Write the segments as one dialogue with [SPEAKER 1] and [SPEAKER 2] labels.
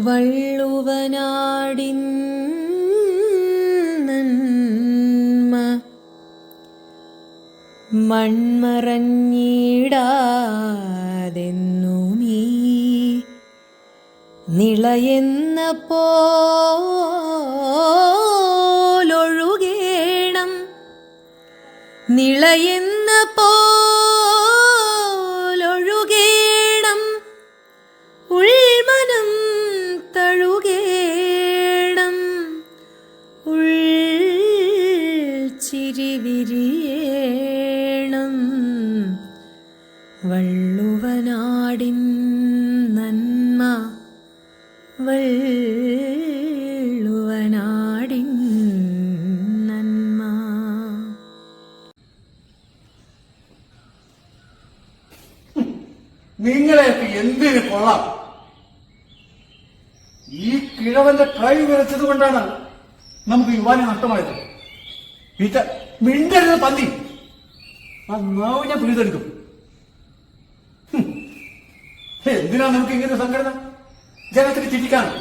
[SPEAKER 1] വള്ളുവനാടിൻ നന്മ മൺമറഞ്ഞിടാതെന്നുമീ നിളയെന്ന പോലൊഴുകേണം, നിളയെന്ന പോലൊഴുകേണം, ഉൾമനം തഴുകേണം, ഉൾച്ചിരി വിരിയേണം. വള്ളുവനാടിൻ നന്മ വള്ളുവനാടിൻ നന്മ.
[SPEAKER 2] നിങ്ങളെയൊക്കെ എന്തിന് കൊള്ളാം? ഈ കിഴവന്റെ കൈ വിറച്ചത് കൊണ്ടാണ് നമുക്ക് യുവാനെ നഷ്ടമായത്. മിണ്ടരുത് പന്നി, ആ നാവ് ഞാൻ പിടിച്ചെടുക്കും. എന്തിനാ നമുക്ക് ഇങ്ങനെ സംഘടന? ജനത്തിന് ചിരിക്കാണ്.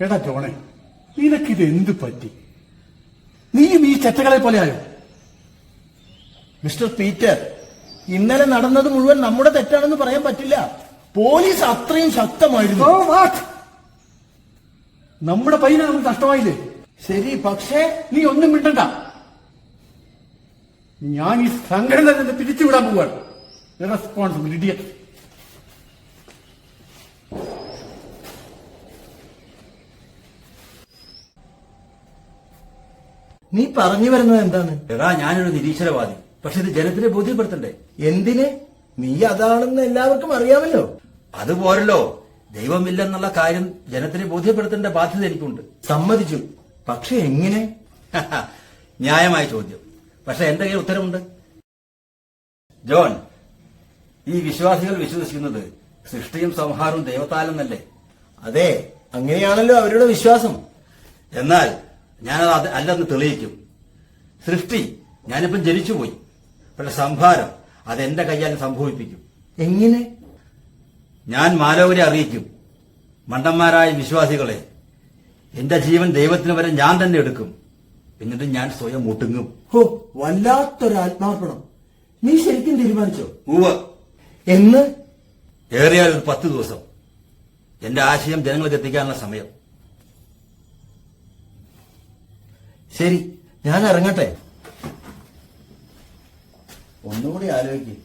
[SPEAKER 2] എടാ ജോണെ, നിനക്കിത് എന്ത് പറ്റി? നീയും ഈ ചെറ്റകളെ പോലെയായോ?
[SPEAKER 3] മിസ്റ്റർ പീറ്റർ, ഇന്നലെ നടന്നത് മുഴുവൻ നമ്മുടെ തെറ്റാണെന്ന് പറയാൻ പറ്റില്ല. പോലീസ് അത്രയും ശക്തമായിരുന്നു.
[SPEAKER 2] നമ്മുടെ പയ്യനെ നമുക്ക് നഷ്ടമായില്ലേ?
[SPEAKER 3] ശരി, പക്ഷേ
[SPEAKER 2] നീ ഒന്നും മിണ്ടണ്ട. ഞാൻ ഈ സംഘടന നിന്ന് പിരിച്ചുവിടാൻ പോവാണ്. Responsible idiot.
[SPEAKER 3] നീ പറഞ്ഞു വരുന്നത് എന്താണ്?
[SPEAKER 4] എടാ, ഞാനൊരു നിരീശ്വരവാദി. പക്ഷെ ഇത് ജനത്തിനെ ബോധ്യപ്പെടുത്തണ്ടേ?
[SPEAKER 3] എന്തിന്? നീ അതാണെന്ന് എല്ലാവർക്കും അറിയാമല്ലോ.
[SPEAKER 4] അതുപോരല്ലോ, ദൈവമില്ലെന്നുള്ള കാര്യം ജനത്തിനെ ബോധ്യപ്പെടുത്തേണ്ട ബാധ്യത എനിക്കുണ്ട്.
[SPEAKER 3] സമ്മതിച്ചു, പക്ഷെ എങ്ങനെ?
[SPEAKER 4] ന്യായമായ ചോദ്യം, പക്ഷെ എന്റെ കയ്യിൽ ഉത്തരമുണ്ട്. ജോൺ, ഈ വിശ്വാസികൾ വിശ്വസിക്കുന്നത് സൃഷ്ടിയും സംഹാരവും ദൈവത്താലെന്നല്ലേ?
[SPEAKER 3] അതെ, അങ്ങനെയാണല്ലോ അവരുടെ വിശ്വാസം.
[SPEAKER 4] എന്നാൽ ഞാനത് അല്ലെന്ന് തെളിയിക്കും. സൃഷ്ടി ഞാനിപ്പം ജനിച്ചുപോയി, പക്ഷെ സംഹാരം അതെന്റെ കയ്യാൽ സംഭവിപ്പിക്കും.
[SPEAKER 3] എങ്ങനെ?
[SPEAKER 4] ഞാൻ മാലോകരെ അറിയിക്കും. മണ്ടന്മാരായ വിശ്വാസികളെ, എന്റെ ജീവൻ ദൈവത്തിന് വരെ ഞാൻ തന്നെ എടുക്കും. എന്നിട്ട് ഞാൻ സ്വയം മുട്ടുങ്ങും.
[SPEAKER 3] ഹോ, വല്ലാത്തൊരു ആത്മാർപ്പണം. നീ ശരിക്കും തീരുമാനിച്ചോ?
[SPEAKER 4] ഉവ്വ്.
[SPEAKER 3] എന്ന്?
[SPEAKER 4] ഏറിയാൽ ഒരു 10 ദിവസം. എന്റെ ആശയം ജനങ്ങൾക്ക് എത്തിക്കാനുള്ള സമയം.
[SPEAKER 3] ശരി, ഞാൻ ഇറങ്ങട്ടെ. ഒന്നുകൂടി ആലോചിക്കും.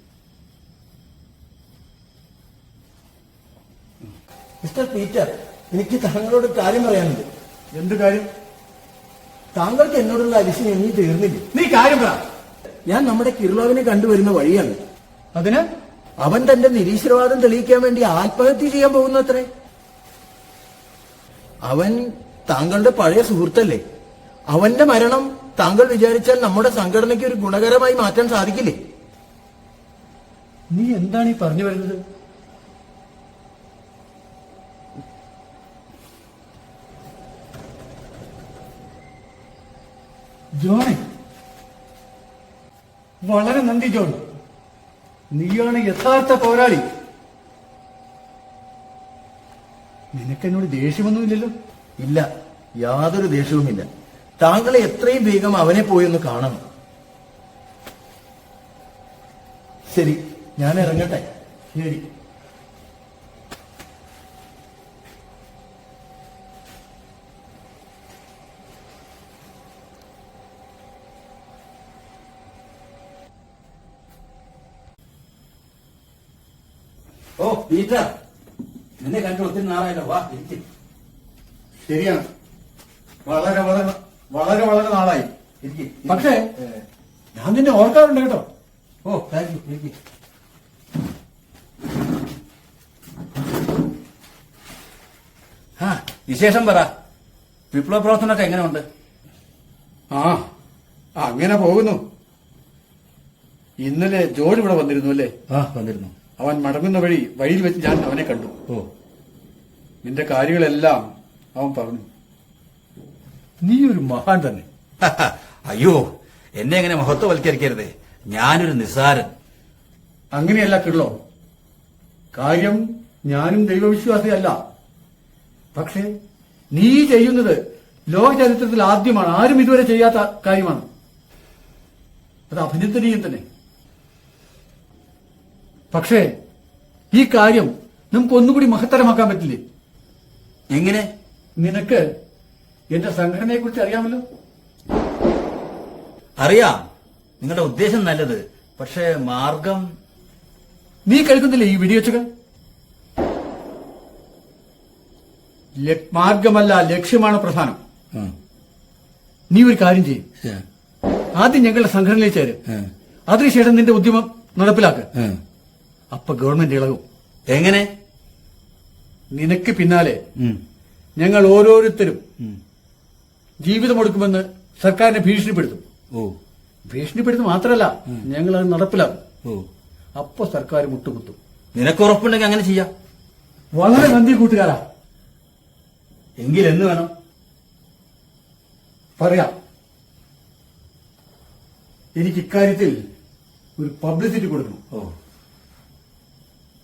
[SPEAKER 3] മിസ്റ്റർ പീറ്റർ, എനിക്ക് താങ്കളോട് കാര്യം പറയാനുണ്ട്.
[SPEAKER 2] എന്ത് കാര്യം?
[SPEAKER 3] താങ്കൾക്ക് എന്നോടുള്ള അരിശം ഇനി തീർന്നില്ലേ?
[SPEAKER 2] നീ കാര്യം പറ.
[SPEAKER 3] ഞാൻ നമ്മുടെ കിർലോവിനെ കണ്ടുവരുന്ന വഴിയാണ്.
[SPEAKER 2] അതിന്?
[SPEAKER 3] അവൻ തന്റെ നിരീശ്വരവാദം തെളിയിക്കാൻ വേണ്ടി ആത്മഹത്യ ചെയ്യാൻ പോകുന്നത്രേ. അവൻ താങ്കളുടെ പഴയ സുഹൃത്തല്ലേ? അവന്റെ മരണം താങ്കൾ വിചാരിച്ചാൽ നമ്മുടെ സംഘടനയ്ക്ക് ഒരു ഗുണകരമായി മാറ്റാൻ സാധിക്കില്ലേ?
[SPEAKER 2] നീ എന്താണ് ഈ പറഞ്ഞു വരുന്നത്? ജോണേ, വളരെ നന്ദി ജോൺ. നീയാണ് യഥാർത്ഥ പോരാളി. നിനക്കെന്നോട് ദേഷ്യമൊന്നുമില്ലല്ലോ?
[SPEAKER 3] ഇല്ല, യാതൊരു ദേഷ്യവുമില്ല. താങ്കളെ എത്രയും വേഗം അവനെ പോയി ഒന്ന് കാണണം. ശരി, ഞാൻ ഇറങ്ങട്ടെ.
[SPEAKER 2] ശരി.
[SPEAKER 4] ഓ പീറ്റർ, നിന്നെ കണ്ടു ഒത്തിരി നാളായല്ലോ. വാ, ഇരിക്കും.
[SPEAKER 2] ശരിയാണ്, വളരെ വളരെ വളരെ വളരെ നാളായി. പക്ഷേ ഞാൻ നിന്നെ ഓർക്കാറുണ്ട് കേട്ടോ.
[SPEAKER 4] ഓ, താങ്ക് യു. ഇരിക്കും. ആ, വിശേഷം പറ. വിപ്ലവ പ്രവർത്തനമൊക്കെ എങ്ങനെയുണ്ട്?
[SPEAKER 2] ആ, അങ്ങനെ പോകുന്നു. ഇന്നലെ ജോർജ് ഇവിടെ വന്നിരുന്നു അല്ലേ?
[SPEAKER 4] ആ, വന്നിരുന്നു.
[SPEAKER 2] അവൻ മടങ്ങുന്ന വഴിയിൽ വെച്ച് ഞാൻ അവനെ കണ്ടു.
[SPEAKER 4] ഓ,
[SPEAKER 2] നിന്റെ കാര്യങ്ങളെല്ലാം അവൻ പറഞ്ഞു. നീ ഒരു മഹാൻ തന്നെ.
[SPEAKER 4] അയ്യോ, എന്നെ എങ്ങനെ മഹത്വവൽക്കരിക്കരുതേ. ഞാനൊരു നിസ്സാരൻ.
[SPEAKER 2] അങ്ങനെയല്ല കിള്ളോ. കാര്യം ഞാനും ദൈവവിശ്വാസിയല്ല. പക്ഷേ നീ ചെയ്യുന്നത് ലോക ചരിത്രത്തിൽ ആദ്യമാണ്, ആരും ഇതുവരെ ചെയ്യാത്ത കാര്യമാണ്. അത് അഭിനന്ദനീയം തന്നെ. പക്ഷേ ഈ കാര്യം നമുക്ക് ഒന്നുകൂടി മഹത്തരമാക്കാൻ പറ്റില്ലേ?
[SPEAKER 4] എങ്ങനെ?
[SPEAKER 2] നിനക്ക് എന്റെ സംഘടനയെ കുറിച്ച് അറിയാമല്ലോ.
[SPEAKER 4] അറിയാം, നിങ്ങളുടെ ഉദ്ദേശം നല്ലത്. പക്ഷേ മാർഗം.
[SPEAKER 2] നീ കേൾക്കുന്നില്ലേ ഈ വെടിവെച്ചുകൾ? മാർഗമല്ല, ലക്ഷ്യമാണ് പ്രധാനം. നീ ഒരു കാര്യം ചെയ്യും, ആദ്യം ഞങ്ങളുടെ സംഘടനയിൽ ചേര്, അതിനുശേഷം നിന്റെ ഉദ്യമം നടപ്പിലാക്ക്. അപ്പൊ ഗവൺമെന്റ് ഇളകും.
[SPEAKER 4] എങ്ങനെ?
[SPEAKER 2] നിനക്ക് പിന്നാലെ ഞങ്ങൾ ഓരോരുത്തരും ജീവിതമൊടുക്കുമെന്ന് സർക്കാരിനെ ഭീഷണിപ്പെടുത്തും. ഭീഷണിപ്പെടുത്തും മാത്രമല്ല, ഞങ്ങൾ അത് നടപ്പിലാക്കും. അപ്പൊ സർക്കാർ മുട്ടുകുത്തും.
[SPEAKER 4] നിനക്ക് ഉറപ്പുണ്ടെങ്കിൽ അങ്ങനെ ചെയ്യാം.
[SPEAKER 2] വളരെ നന്ദി കൂട്ടുകാരാ.
[SPEAKER 4] എങ്കിൽ എന്ന് വേണം
[SPEAKER 2] പറയാം. എനിക്ക് ഇക്കാര്യത്തിൽ ഒരു പബ്ലിസിറ്റി കൊടുക്കണം.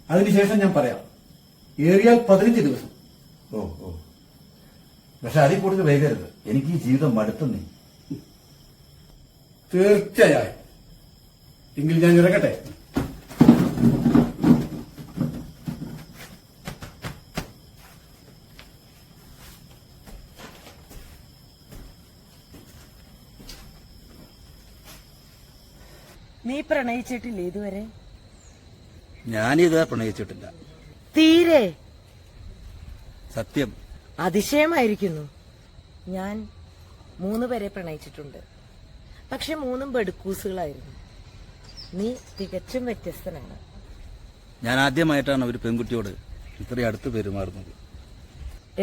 [SPEAKER 2] അതിനുശേഷം ഞാൻ പറയാം. ഏറിയാൽ 15 ദിവസം.
[SPEAKER 4] പക്ഷെ അതിൽ കൂടുതൽ വൈകരുത്. എനിക്ക് ഈ ജീവിതം മടുത്തുന്നേ.
[SPEAKER 2] തീർച്ചയായും. എങ്കിൽ ഞാൻ ഇറങ്ങട്ടെ.
[SPEAKER 5] നീ പ്രണയിച്ചിട്ടില്ലേ ഇതുവരെ?
[SPEAKER 4] ഞാനിത് പ്രണയിച്ചിട്ടില്ല.
[SPEAKER 5] തീരെ?
[SPEAKER 4] സത്യം.
[SPEAKER 5] അതിശയമായിരിക്കുന്നു. ഞാൻ 3 പേരെ പ്രണയിച്ചിട്ടുണ്ട്. പക്ഷെ 3ഉം ബെടുക്കൂസുകളായിരുന്നു. നീ തികച്ചും വ്യത്യസ്തനാണ്.
[SPEAKER 4] ഞാൻ ആദ്യമായിട്ടാണ് ഒരു പെൺകുട്ടിയോട് ഇത്രയും അടുത്ത് പെരുമാറുന്നത്.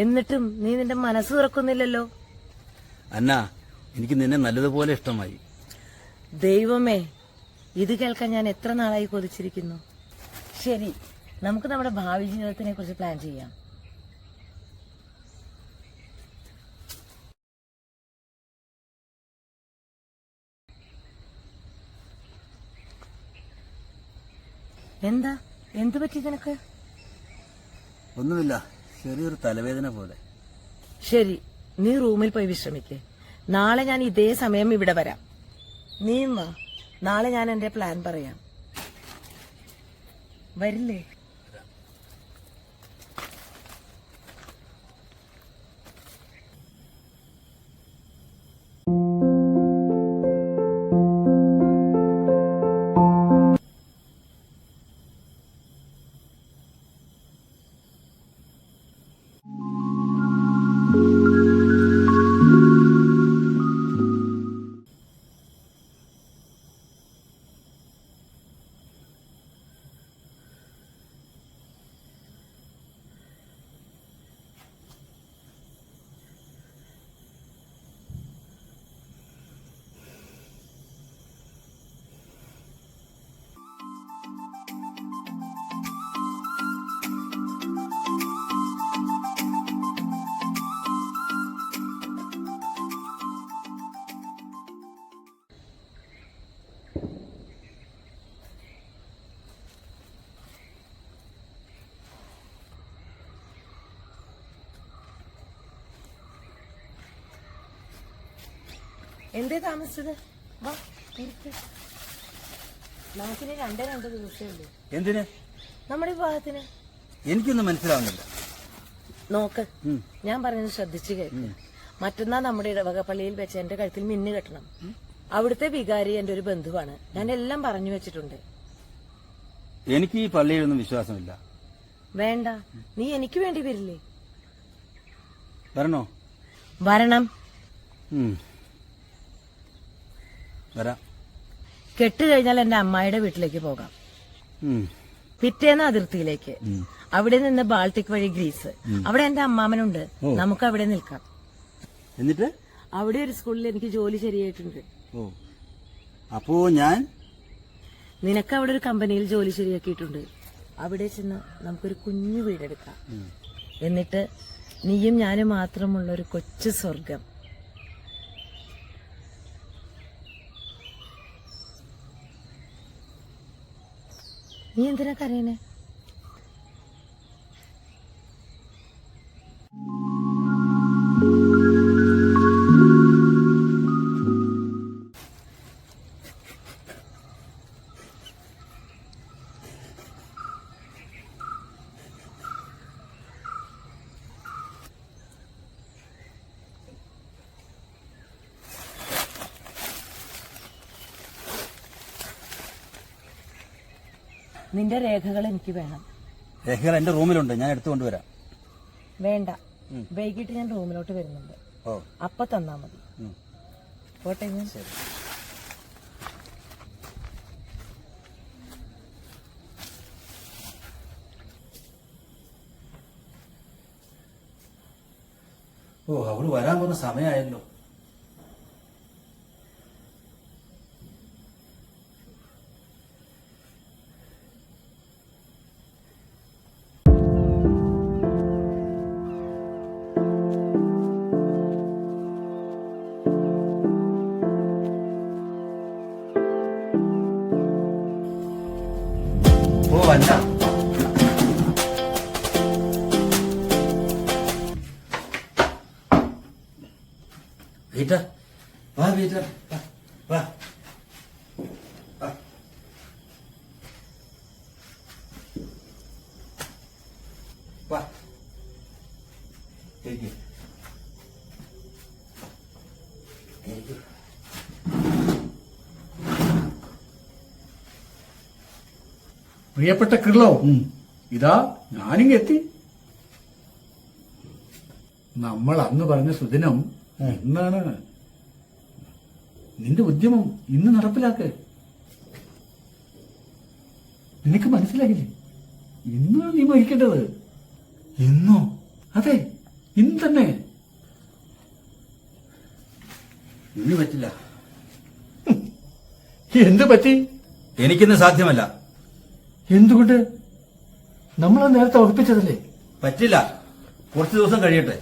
[SPEAKER 5] എന്നിട്ടും നീ നിന്റെ മനസ്സ് തുറക്കുന്നില്ലല്ലോ.
[SPEAKER 4] അന്ന, എനിക്ക് നിന്നെ നല്ലതുപോലെ ഇഷ്ടമായി.
[SPEAKER 5] ദൈവമേ, ഇത് കേൾക്കാൻ ഞാൻ എത്ര നാളായി കൊതിച്ചിരിക്കുന്നു. ശരി, നമുക്ക് നമ്മുടെ ഭാവി ജീവിതത്തിനെ കുറിച്ച് പ്ലാൻ ചെയ്യാം. എന്താ, എന്തു പറ്റി നിനക്ക്?
[SPEAKER 4] ഒന്നുമില്ല, ചെറിയൊരു തലവേദന പോലെ.
[SPEAKER 5] ശരി, നീ റൂമിൽ പോയി വിശ്രമിക്കേ. നാളെ ഞാൻ ഇതേ സമയം ഇവിടെ വരാം. നീയും വാ. നാളെ ഞാൻ എന്റെ പ്ലാൻ പറയാം. വരില്ലേ? എന്തേ താമസിച്ചത്? വാ, ഇരിക്ക്. നമുക്കിനി 2 ദിവസമേ ഉള്ളൂ.
[SPEAKER 4] എന്തിന്?
[SPEAKER 5] നമ്മുടെ വിവാഹത്തിന്.
[SPEAKER 4] എനിക്കൊന്നും മനസ്സിലാവുന്നില്ല.
[SPEAKER 5] നോക്ക്, ഞാൻ പറഞ്ഞത് ശ്രദ്ധിച്ചു കേൾക്ക്. മറ്റന്നാൾ നമ്മുടെ ഇടവക പള്ളിയിൽ വെച്ച് എന്റെ കഴുത്തിൽ മിന്നു കെട്ടണം. അവിടുത്തെ വികാരി എന്റെ ഒരു ബന്ധുവാണ്. ഞാൻ എല്ലാം പറഞ്ഞു വെച്ചിട്ടുണ്ട്.
[SPEAKER 4] എനിക്ക് ഈ പള്ളിയിലൊന്നും വിശ്വാസമില്ല.
[SPEAKER 5] വേണ്ട, നീ എനിക്ക് വേണ്ടി വരില്ലേ?
[SPEAKER 4] വരണോ?
[SPEAKER 5] വരണം.
[SPEAKER 4] വരാം.
[SPEAKER 5] കെട്ട് കഴിഞ്ഞാൽ എന്റെ അമ്മായിയുടെ വീട്ടിലേക്ക് പോകാം. പിറ്റേന്ന് അതിർത്തിയിലേക്ക്. അവിടെ നിന്ന് ബാൾട്ടിക് വഴി ഗ്രീസ്. അവിടെ എന്റെ അമ്മാമനുണ്ട്. നമുക്ക് അവിടെ നിൽക്കാം.
[SPEAKER 4] എന്നിട്ട്
[SPEAKER 5] അവിടെ ഒരു സ്കൂളിൽ എനിക്ക് ജോലി ശരിയായിട്ടുണ്ട്.
[SPEAKER 4] അപ്പോ ഞാൻ
[SPEAKER 5] നിനക്ക് അവിടെ ഒരു കമ്പനിയിൽ ജോലി ശരിയാക്കിയിട്ടുണ്ട്. അവിടെ ചെന്ന് നമുക്കൊരു കുഞ്ഞു വീടെടുക്കാം. എന്നിട്ട് നീയും ഞാനും മാത്രമുള്ള ഒരു കൊച്ചു സ്വർഗം. നീ എന്തിനാ കരയണേ? നിന്റെ രേഖകൾ എനിക്ക് വേണം.
[SPEAKER 4] രേഖകൾ എന്റെ റൂമിലുണ്ട്, ഞാൻ എടുത്തുകൊണ്ടുവരാം.
[SPEAKER 5] വേണ്ട, വൈകിട്ട് ഞാൻ റൂമിലോട്ട് വരുന്നുണ്ട്.
[SPEAKER 4] ഓ,
[SPEAKER 5] അപ്പൊ തന്നാ മതി. പോട്ടെ ഞാൻ.
[SPEAKER 4] ഓ, അവള് വരാൻ പോകുന്ന സമയമായല്ലോ. ഓ, അല്ല, പീറ്റർ, വാ പീറ്റർ, വാ, വാ. വാ. വാ. ഇരിക്ക്. ഇരിക്ക്.
[SPEAKER 2] പ്രിയപ്പെട്ട കിർലോ, ഇതാ ഞാനിങ്ങെത്തി. നമ്മൾ അന്ന് പറഞ്ഞ സുദിനം ഇന്നാണ്. നിന്റെ ഉദ്യമം ഇന്ന് നടപ്പിലാക്ക്. നിനക്ക് മനസ്സിലായില്ലേ? ഇന്നാണ് നീ മരിക്കേണ്ടത്.
[SPEAKER 4] ഇന്നോ?
[SPEAKER 2] അതെ, ഇന്ന് തന്നെ.
[SPEAKER 4] ഇന്ന് പറ്റില്ല.
[SPEAKER 2] എന്ത് പറ്റി?
[SPEAKER 4] എനിക്കിന്ന് സാധ്യമല്ല.
[SPEAKER 2] എന്തുകൊണ്ട്? നമ്മളത് നേരത്തെ ഉറപ്പിച്ചതല്ലേ.
[SPEAKER 4] പറ്റില്ല, കുറച്ച് ദിവസം കഴിയട്ടെ.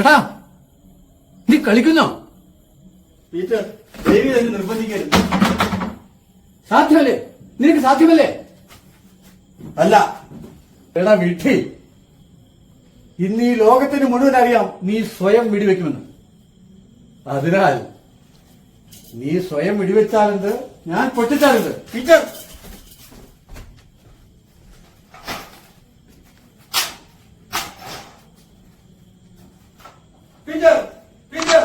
[SPEAKER 2] എടാ, നീ കളിക്കുന്നോ?
[SPEAKER 4] പീറ്റർ, ദേവി തന്നെ നിർബന്ധിക്കരുത്.
[SPEAKER 2] സാധ്യമല്ലേ? നിനക്ക് സാധ്യമല്ലേ?
[SPEAKER 4] അല്ല.
[SPEAKER 2] എടാ വിട്ടി, ഇന്ന് ഈ ലോകത്തിന് മുഴുവൻ അറിയാം നീ സ്വയം വെടിവെക്കുമെന്ന്. അതിനാൽ നീ സ്വയം വെടിവെച്ചാലെന്ത്, ഞാൻ പൊട്ടിച്ചാലെന്ത്?
[SPEAKER 4] Peter, Peter, Peter.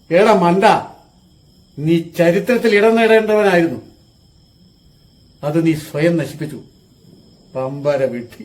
[SPEAKER 2] എടാ മണ്ട, നീ ചരിത്രത്തിൽ ഇടം നേടേണ്ടവനായിരുന്നു. അത് നീ സ്വയം നശിപ്പിച്ചു. പമ്പര വിട്ടി.